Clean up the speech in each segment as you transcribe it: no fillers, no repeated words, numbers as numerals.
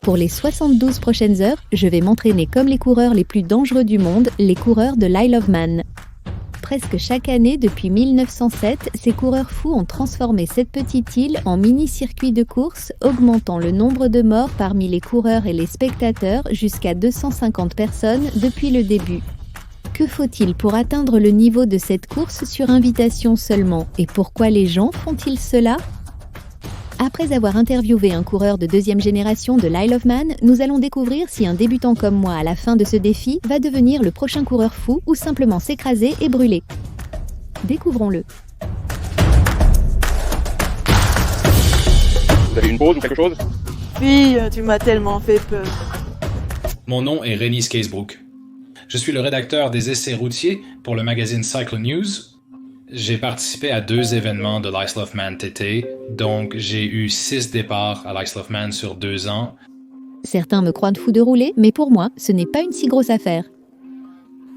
Pour les 72 prochaines heures, je vais m'entraîner comme les coureurs les plus dangereux du monde, les coureurs de l'Isle of Man. Presque chaque année depuis 1907, ces coureurs fous ont transformé cette petite île en mini-circuit de course, augmentant le nombre de morts parmi les coureurs et les spectateurs jusqu'à 250 personnes depuis le début. Que faut-il pour atteindre le niveau de cette course sur invitation seulement? Et pourquoi les gens font-ils cela? Après avoir interviewé un coureur de deuxième génération de l'Isle of Man, nous allons découvrir si un débutant comme moi à la fin de ce défi va devenir le prochain coureur fou ou simplement s'écraser et brûler. Découvrons-le. Vous avez une pause ou quelque chose? Oui, tu m'as tellement fait peur. Mon nom est Rennie Scacebrook. Je suis le rédacteur des essais routiers pour le magazine Cycle News. J'ai participé à 2 événements de l'Isle of Man TT, donc j'ai eu 6 départs à l'Isle of Man sur 2 ans. Certains me croient fou de rouler, mais pour moi, ce n'est pas une si grosse affaire.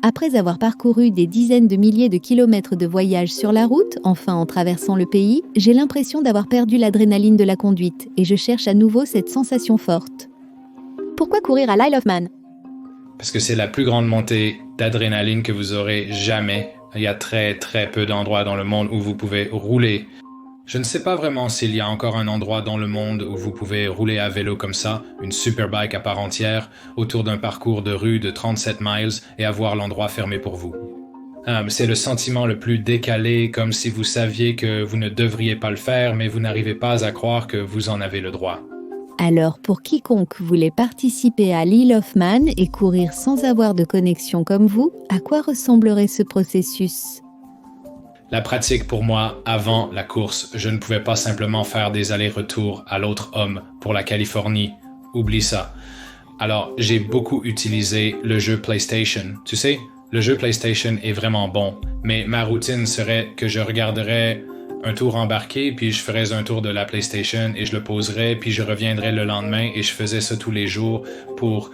Après avoir parcouru des dizaines de milliers de kilomètres de voyage sur la route, enfin en traversant le pays, j'ai l'impression d'avoir perdu l'adrénaline de la conduite et je cherche à nouveau cette sensation forte. Pourquoi courir à l'Isle of Man? Parce que c'est la plus grande montée d'adrénaline que vous aurez jamais. Il y a très peu d'endroits dans le monde où vous pouvez rouler. Je ne sais pas vraiment s'il y a encore un endroit dans le monde où vous pouvez rouler à vélo comme ça, une superbike à part entière, autour d'un parcours de rue de 37 miles et avoir l'endroit fermé pour vous. C'est le sentiment le plus décalé, comme si vous saviez que vous ne devriez pas le faire, mais vous n'arrivez pas à croire que vous en avez le droit. Alors, pour quiconque voulait participer à l'Isle of Man et courir sans avoir de connexion comme vous, à quoi ressemblerait ce processus? La pratique pour moi, avant la course, je ne pouvais pas simplement faire des allers-retours à l'autre homme pour la Californie. Oublie ça. Alors, j'ai beaucoup utilisé le jeu PlayStation. Tu sais, le jeu PlayStation est vraiment bon, mais ma routine serait que je regarderais un tour embarqué, puis je ferais un tour de la PlayStation et je le poserais, puis je reviendrais le lendemain et je faisais ça tous les jours pour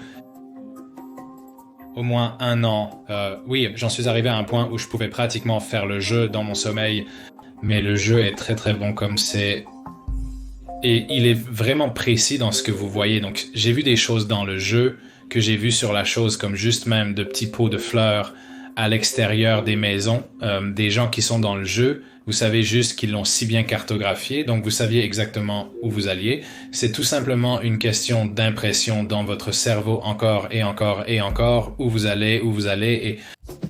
au moins 1 an. Oui, j'en suis arrivé à un point où je pouvais pratiquement faire le jeu dans mon sommeil, mais le jeu est très bon comme c'est. Et il est vraiment précis dans ce que vous voyez. Donc j'ai vu des choses dans le jeu que j'ai vu sur la chose, comme juste même de petits pots de fleurs à l'extérieur des maisons, des gens qui sont dans le jeu. Vous savez juste qu'ils l'ont si bien cartographié, donc vous saviez exactement où vous alliez. C'est tout simplement une question d'impression dans votre cerveau encore et encore et encore, où vous allez et...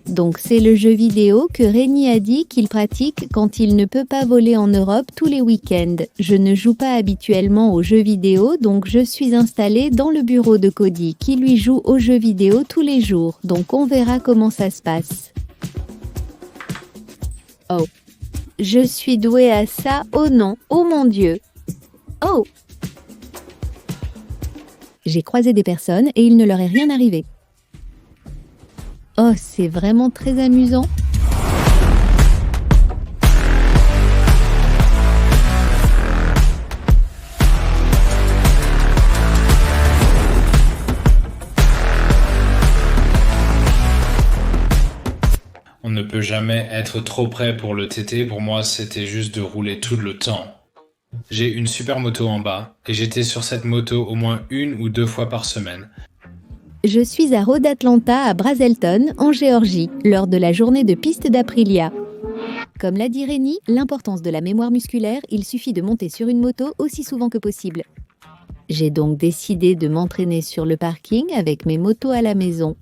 Donc c'est le jeu vidéo que Rennie a dit qu'il pratique quand il ne peut pas voler en Europe tous les week-ends. Je ne joue pas habituellement aux jeux vidéo, donc je suis installée dans le bureau de Cody, qui lui joue aux jeux vidéo tous les jours. Donc on verra comment ça se passe. Oh. Je suis douée à ça, oh non, oh mon Dieu. Oh! J'ai croisé des personnes et il ne leur est rien arrivé. Oh, c'est vraiment très amusant. On ne peut jamais être trop prêt pour le TT. Pour moi, c'était juste de rouler tout le temps. J'ai une super moto en bas et j'étais sur cette moto au moins 1 ou 2 fois par semaine. Je suis à Road Atlanta à Brazelton, en Géorgie, lors de la journée de piste d'Aprilia. Comme l'a dit Rennie, l'importance de la mémoire musculaire, il suffit de monter sur une moto aussi souvent que possible. J'ai donc décidé de m'entraîner sur le parking avec mes motos à la maison.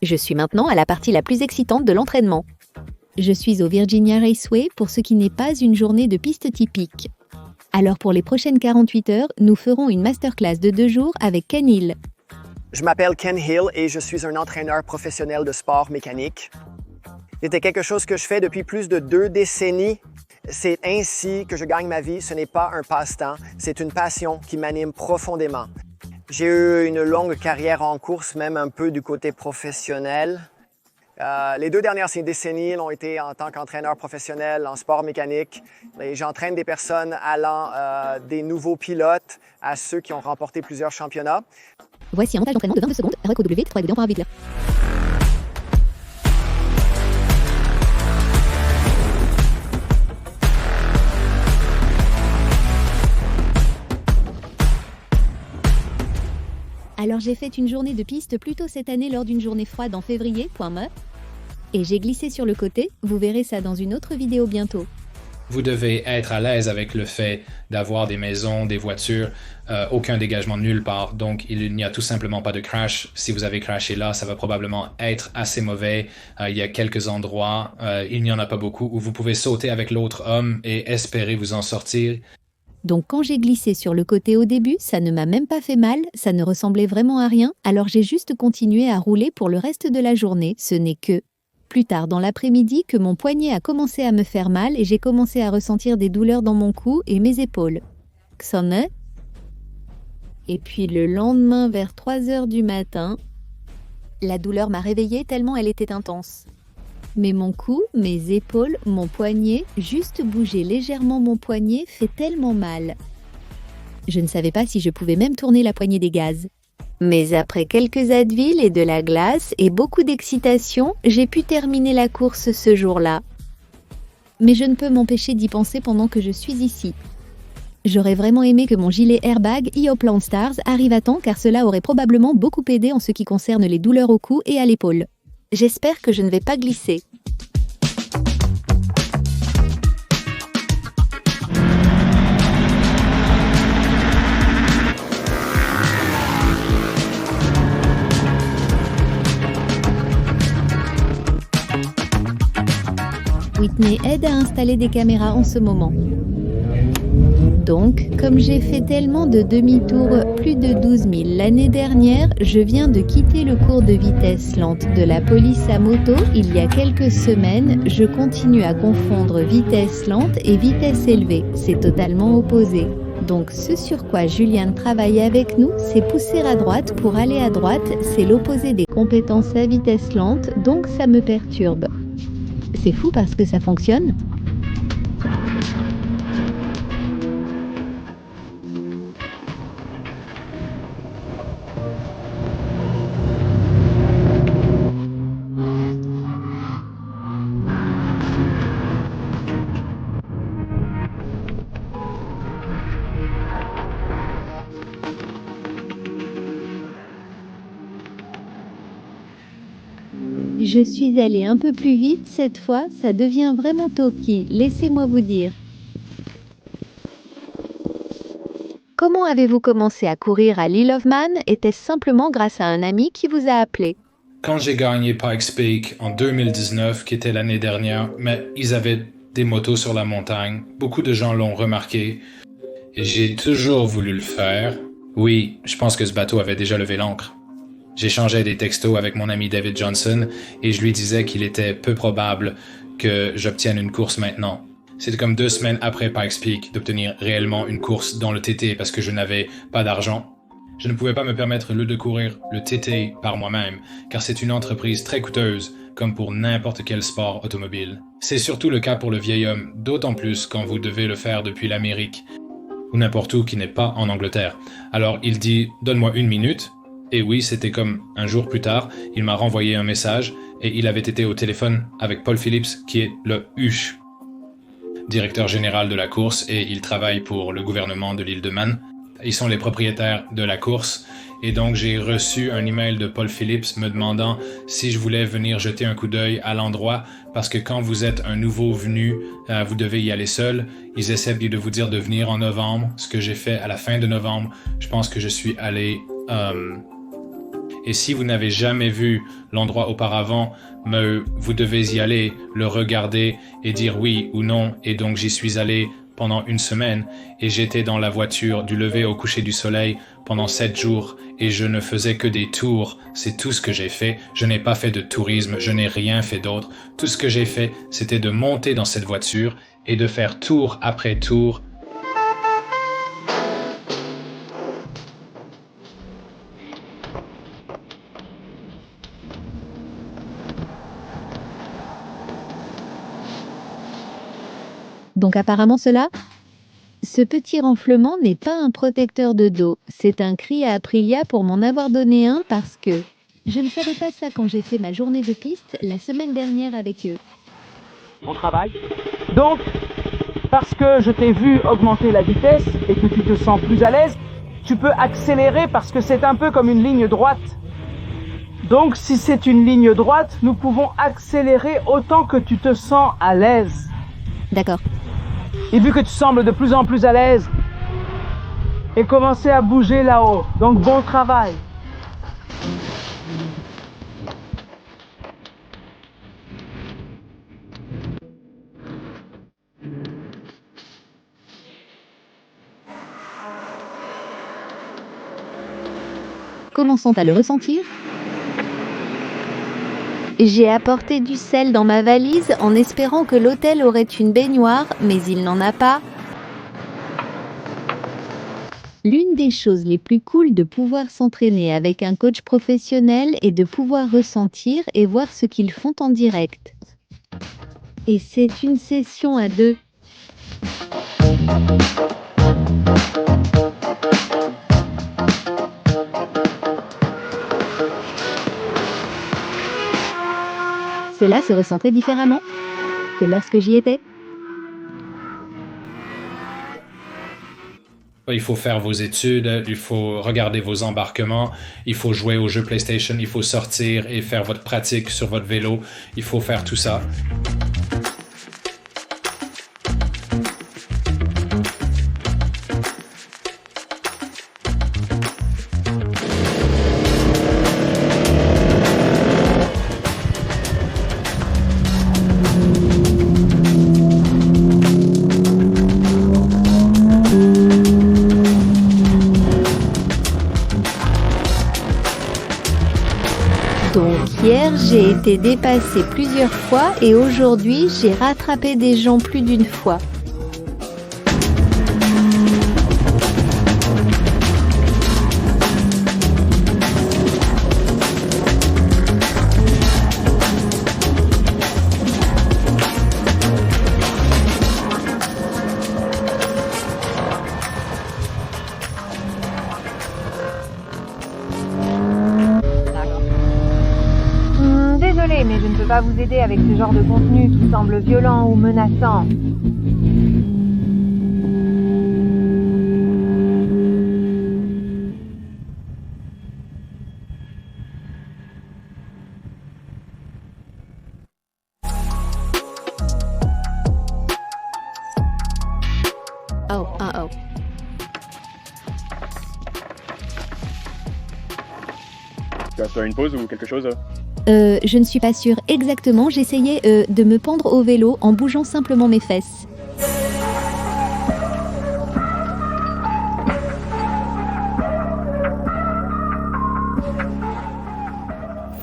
Je suis maintenant à la partie la plus excitante de l'entraînement. Je suis au Virginia Raceway pour ce qui n'est pas une journée de piste typique. Alors pour les prochaines 48 heures, nous ferons une masterclass de 2 jours avec Ken Hill. Je m'appelle Ken Hill et je suis un entraîneur professionnel de sport mécanique. C'était quelque chose que je fais depuis plus de 2 décennies. C'est ainsi que je gagne ma vie. Ce n'est pas un passe-temps, c'est une passion qui m'anime profondément. J'ai eu une longue carrière en course, même un peu du côté professionnel. Les 2 dernières décennies ont été en tant qu'entraîneur professionnel en sport mécanique. Et j'entraîne des personnes allant des nouveaux pilotes à ceux qui ont remporté plusieurs championnats. Voici un montage d'entraînement de 22 secondes, RECOW, 3 pour vite. Alors j'ai fait une journée de piste plus tôt cette année lors d'une journée froide en février, et j'ai glissé sur le côté, vous verrez ça dans une autre vidéo bientôt. Vous devez être à l'aise avec le fait d'avoir des maisons, des voitures, aucun dégagement nulle part. Donc, il n'y a tout simplement pas de crash. Si vous avez crashé là, ça va probablement être assez mauvais. Il y a quelques endroits, il n'y en a pas beaucoup, où vous pouvez sauter avec l'autre homme et espérer vous en sortir. Donc quand j'ai glissé sur le côté au début, ça ne m'a même pas fait mal, ça ne ressemblait vraiment à rien, alors j'ai juste continué à rouler pour le reste de la journée. Ce n'est que plus tard dans l'après-midi que mon poignet a commencé à me faire mal et j'ai commencé à ressentir des douleurs dans mon cou et mes épaules. Sonne. Et puis le lendemain vers 3 heures du matin, la douleur m'a réveillée tellement elle était intense. Mais mon cou, mes épaules, mon poignet, juste bouger légèrement mon poignet fait tellement mal. Je ne savais pas si je pouvais même tourner la poignée des gaz. Mais après quelques Advil et de la glace et beaucoup d'excitation, j'ai pu terminer la course ce jour-là. Mais je ne peux m'empêcher d'y penser pendant que je suis ici. J'aurais vraiment aimé que mon gilet airbag Eoplan Stars arrive à temps car cela aurait probablement beaucoup aidé en ce qui concerne les douleurs au cou et à l'épaule. J'espère que je ne vais pas glisser. Whitney aide à installer des caméras en ce moment. Donc, comme j'ai fait tellement de demi-tours, plus de 12 000 l'année dernière, je viens de quitter le cours de vitesse lente de la police à moto il y a quelques semaines. Je continue à confondre vitesse lente et vitesse élevée. C'est totalement opposé. Donc, ce sur quoi Julian travaille avec nous, c'est pousser à droite pour aller à droite. C'est l'opposé des compétences à vitesse lente, donc ça me perturbe. C'est fou parce que ça fonctionne. Je suis allée un peu plus vite cette fois, ça devient vraiment toki, laissez-moi vous dire. Comment avez-vous commencé à courir à l'Isle of Man? Était-ce simplement grâce à un ami qui vous a appelé? Quand j'ai gagné Pikes Peak en 2019, qui était l'année dernière, mais ils avaient des motos sur la montagne, beaucoup de gens l'ont remarqué, et j'ai toujours voulu le faire. Oui, je pense que ce bateau avait déjà levé l'ancre. J'échangeais des textos avec mon ami David Johnson et je lui disais qu'il était peu probable que j'obtienne une course maintenant. C'était comme 2 semaines après Pikes Peak d'obtenir réellement une course dans le TT parce que je n'avais pas d'argent. Je ne pouvais pas me permettre de courir le TT par moi-même car c'est une entreprise très coûteuse comme pour n'importe quel sport automobile. C'est surtout le cas pour le vieil homme, d'autant plus quand vous devez le faire depuis l'Amérique ou n'importe où qui n'est pas en Angleterre. Alors il dit « Donne-moi 1 minute ». Et oui, c'était comme un jour plus tard, il m'a renvoyé un message et il avait été au téléphone avec Paul Phillips, qui est le HUSH, directeur général de la course, et il travaille pour le gouvernement de l'île de Man. Ils sont les propriétaires de la course, et donc j'ai reçu un email de Paul Phillips me demandant si je voulais venir jeter un coup d'œil à l'endroit, parce que quand vous êtes un nouveau venu, vous devez y aller seul. Ils essaient de vous dire de venir en novembre, ce que j'ai fait à la fin de novembre. Je pense que je suis allé... Et si vous n'avez jamais vu l'endroit auparavant, vous devez y aller, le regarder et dire oui ou non. Et donc j'y suis allé pendant 1 semaine et j'étais dans la voiture du lever au coucher du soleil pendant 7 jours et je ne faisais que des tours. C'est tout ce que j'ai fait. Je n'ai pas fait de tourisme, je n'ai rien fait d'autre. Tout ce que j'ai fait, c'était de monter dans cette voiture et de faire tour après tour. Donc apparemment ce petit renflement n'est pas un protecteur de dos. C'est un cri à Aprilia pour m'en avoir donné un parce que je ne savais pas ça quand j'ai fait ma journée de piste la semaine dernière avec eux. Mon travail. Donc, parce que je t'ai vu augmenter la vitesse et que tu te sens plus à l'aise, tu peux accélérer parce que c'est un peu comme une ligne droite. Donc si c'est une ligne droite, nous pouvons accélérer autant que tu te sens à l'aise. D'accord. Et vu que tu sembles de plus en plus à l'aise, et commencer à bouger là-haut. Donc bon travail. Commençons à le ressentir. J'ai apporté du sel dans ma valise en espérant que l'hôtel aurait une baignoire, mais il n'en a pas. L'une des choses les plus cool de pouvoir s'entraîner avec un coach professionnel est de pouvoir ressentir et voir ce qu'ils font en direct. Et c'est une session à deux. Cela se ressentait différemment que lorsque j'y étais. Il faut faire vos études, il faut regarder vos embarquements, il faut jouer aux jeux PlayStation, il faut sortir et faire votre pratique sur votre vélo, il faut faire tout ça. Donc hier, j'ai été dépassée plusieurs fois et aujourd'hui, j'ai rattrapé des gens plus d'une fois. Désolée, mais je ne peux pas vous aider avec ce genre de contenu qui semble violent ou menaçant. Oh. Tu vas faire une pause ou quelque chose? Je ne suis pas sûre exactement, j'essayais de me pendre au vélo en bougeant simplement mes fesses.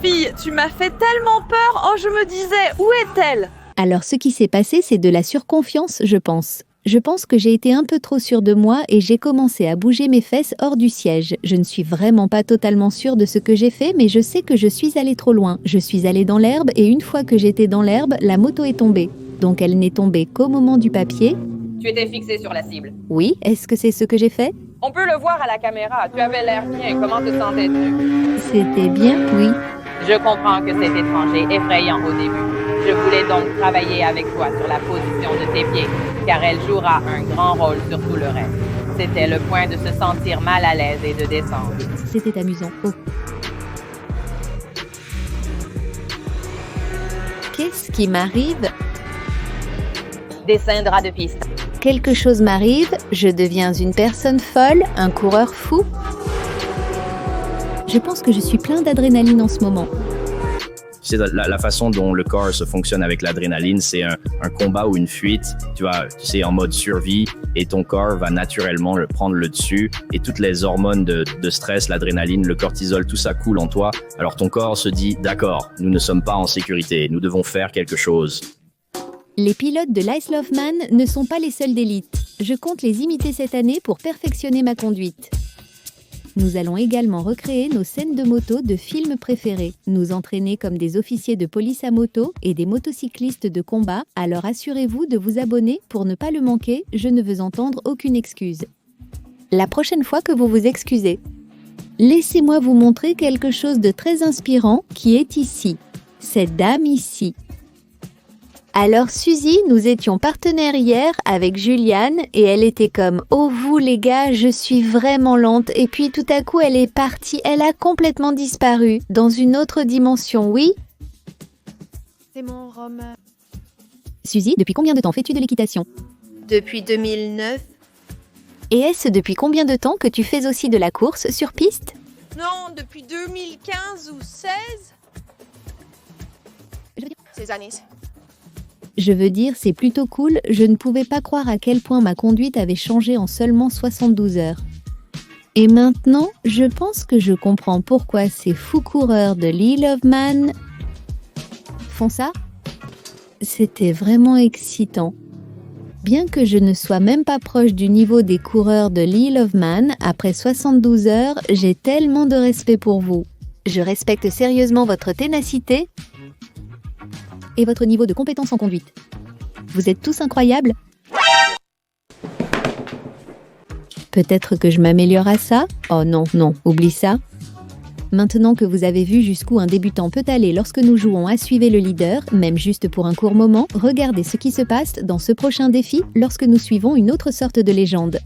Fille, tu m'as fait tellement peur. Oh, je me disais, où est-elle? Alors ce qui s'est passé, c'est de la surconfiance, je pense. Je pense que j'ai été un peu trop sûre de moi et j'ai commencé à bouger mes fesses hors du siège. Je ne suis vraiment pas totalement sûre de ce que j'ai fait, mais je sais que je suis allée trop loin. Je suis allée dans l'herbe et une fois que j'étais dans l'herbe, la moto est tombée. Donc elle n'est tombée qu'au moment du papier. Tu étais fixé sur la cible. Oui, est-ce que c'est ce que j'ai fait? On peut le voir à la caméra. Tu avais l'air bien. Comment te sentais-tu? C'était bien, oui. Je comprends que c'est étrange et effrayant au début. Je voulais donc travailler avec toi sur la position de tes pieds, car elle jouera un grand rôle sur tout le reste. C'était le point de se sentir mal à l'aise et de descendre. C'était amusant. Oh. Qu'est-ce qui m'arrive? Dessin drap de piste. Quelque chose m'arrive, je deviens une personne folle, un coureur fou. Je pense que je suis plein d'adrénaline en ce moment. C'est la façon dont le corps se fonctionne avec l'adrénaline, c'est un combat ou une fuite, tu sais, en mode survie, et ton corps va naturellement prendre le dessus, et toutes les hormones de stress, l'adrénaline, le cortisol, tout ça coule en toi. Alors ton corps se dit, d'accord, nous ne sommes pas en sécurité, nous devons faire quelque chose. Les pilotes de l'Isle of Man ne sont pas les seuls d'élite. Je compte les imiter cette année pour perfectionner ma conduite. Nous allons également recréer nos scènes de moto de films préférés, nous entraîner comme des officiers de police à moto et des motocyclistes de combat, alors assurez-vous de vous abonner pour ne pas le manquer, je ne veux entendre aucune excuse. La prochaine fois que vous vous excusez, laissez-moi vous montrer quelque chose de très inspirant qui est ici, cette dame ici. Alors Suzy, nous étions partenaires hier avec Juliane et elle était comme « Oh vous les gars, je suis vraiment lente » et puis tout à coup elle est partie, elle a complètement disparu dans une autre dimension, oui? C'est mon rhum. Suzy, depuis combien de temps fais-tu de l'équitation? Depuis 2009. Et est-ce depuis combien de temps que tu fais aussi de la course sur piste? Non, depuis 2015 ou 16. Ces années. Je veux dire, c'est plutôt cool, je ne pouvais pas croire à quel point ma conduite avait changé en seulement 72 heures. Et maintenant, je pense que je comprends pourquoi ces fous coureurs de l'Isle of Man font ça. C'était vraiment excitant. Bien que je ne sois même pas proche du niveau des coureurs de l'Isle of Man, après 72 heures, j'ai tellement de respect pour vous. Je respecte sérieusement votre ténacité et votre niveau de compétence en conduite. Vous êtes tous incroyables. Peut-être que je m'améliore à ça? Oh non, non, oublie ça. Maintenant que vous avez vu jusqu'où un débutant peut aller lorsque nous jouons à Suivez le leader, même juste pour un court moment, regardez ce qui se passe dans ce prochain défi lorsque nous suivons une autre sorte de légende.